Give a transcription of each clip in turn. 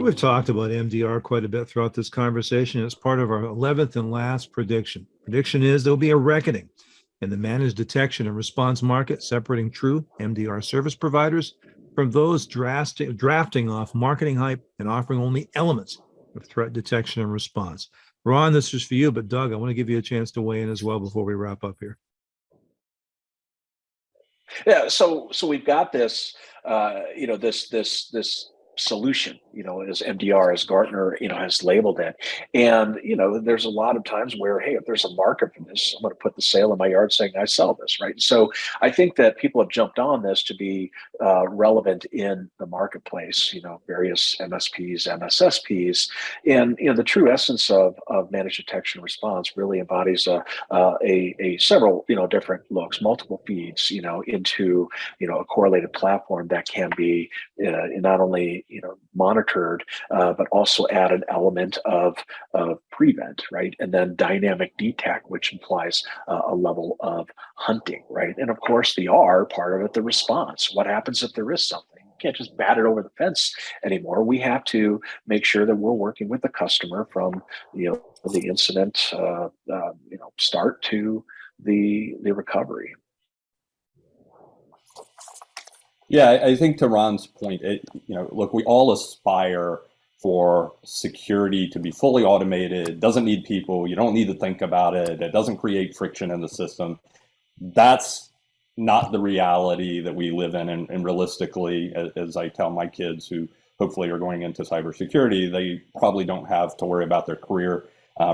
We've talked about MDR quite a bit throughout this conversation. It's part of our 11th and last prediction. Prediction is there'll be a reckoning in the managed detection and response market, separating true MDR service providers from those drafting off marketing hype and offering only elements of threat detection and response. Ron, this is for you, but Doug, I want to give you a chance to weigh in as well before we wrap up here. Yeah, so we've got this, this solution, as MDR, as Gartner, has labeled it. And, there's a lot of times where, hey, if there's a market for this, I'm going to put the sale in my yard saying I sell this, right? So I think that people have jumped on this to be relevant in the marketplace, various MSPs, MSSPs. And, the true essence of managed detection and response really embodies a several, different looks, multiple feeds, into, a correlated platform that can be not only monitored, but also add an element of prevent, right? And then dynamic detect, which implies a level of hunting, right? And of course, the R part of it, the response. What happens if there is something? You can't just bat it over the fence anymore. We have to make sure that we're working with the customer from the incident start to the recovery. Yeah, I think to Ron's point, look, we all aspire for security to be fully automated. It doesn't need people. You don't need to think about it. It doesn't create friction in the system. That's not the reality that we live in. And realistically, as I tell my kids who hopefully are going into cybersecurity, they probably don't have to worry about their career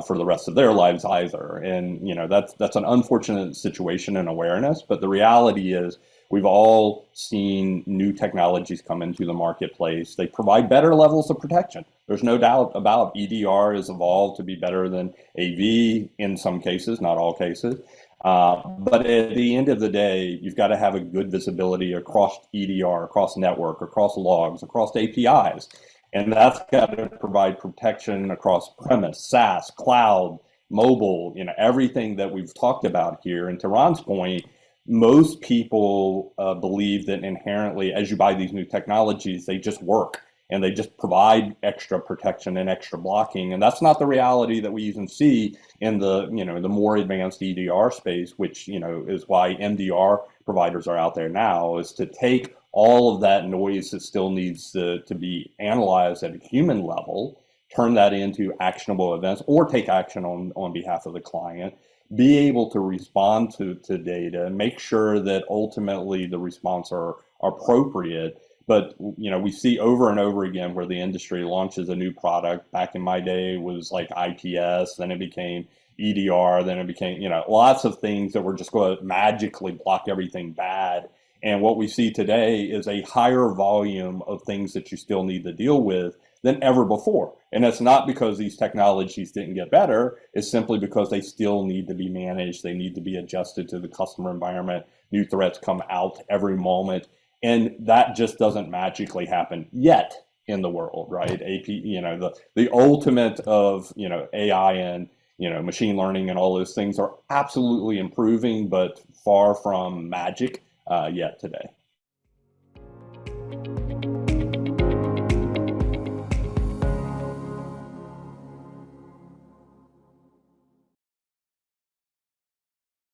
for the rest of their lives either. And that's an unfortunate situation and awareness. But the reality is, we've all seen new technologies come into the marketplace. They provide better levels of protection. There's no doubt about EDR has evolved to be better than AV in some cases, not all cases. But at the end of the day, you've got to have a good visibility across EDR, across network, across logs, across APIs. And that's got to provide protection across premise, SaaS, cloud, mobile, everything that we've talked about here. And to Ron's point, most people believe that inherently, as you buy these new technologies, they just work and they just provide extra protection and extra blocking. And that's not the reality that we even see in the, the more advanced EDR space, which, is why MDR providers are out there now, is to take all of that noise that still needs to be analyzed at a human level, turn that into actionable events or take action on behalf of the client, be able to respond to data and make sure that ultimately the response are appropriate. But, we see over and over again where the industry launches a new product. Back in my day, it was like IPS, then it became EDR, then it became, lots of things that were just going to magically block everything bad. And what we see today is a higher volume of things that you still need to deal with than ever before. And that's not because these technologies didn't get better. It's simply because they still need to be managed. They need to be adjusted to the customer environment. New threats come out every moment. And that just doesn't magically happen yet in the world, right? The ultimate of, AI and, machine learning and all those things are absolutely improving, but far from magic yet today.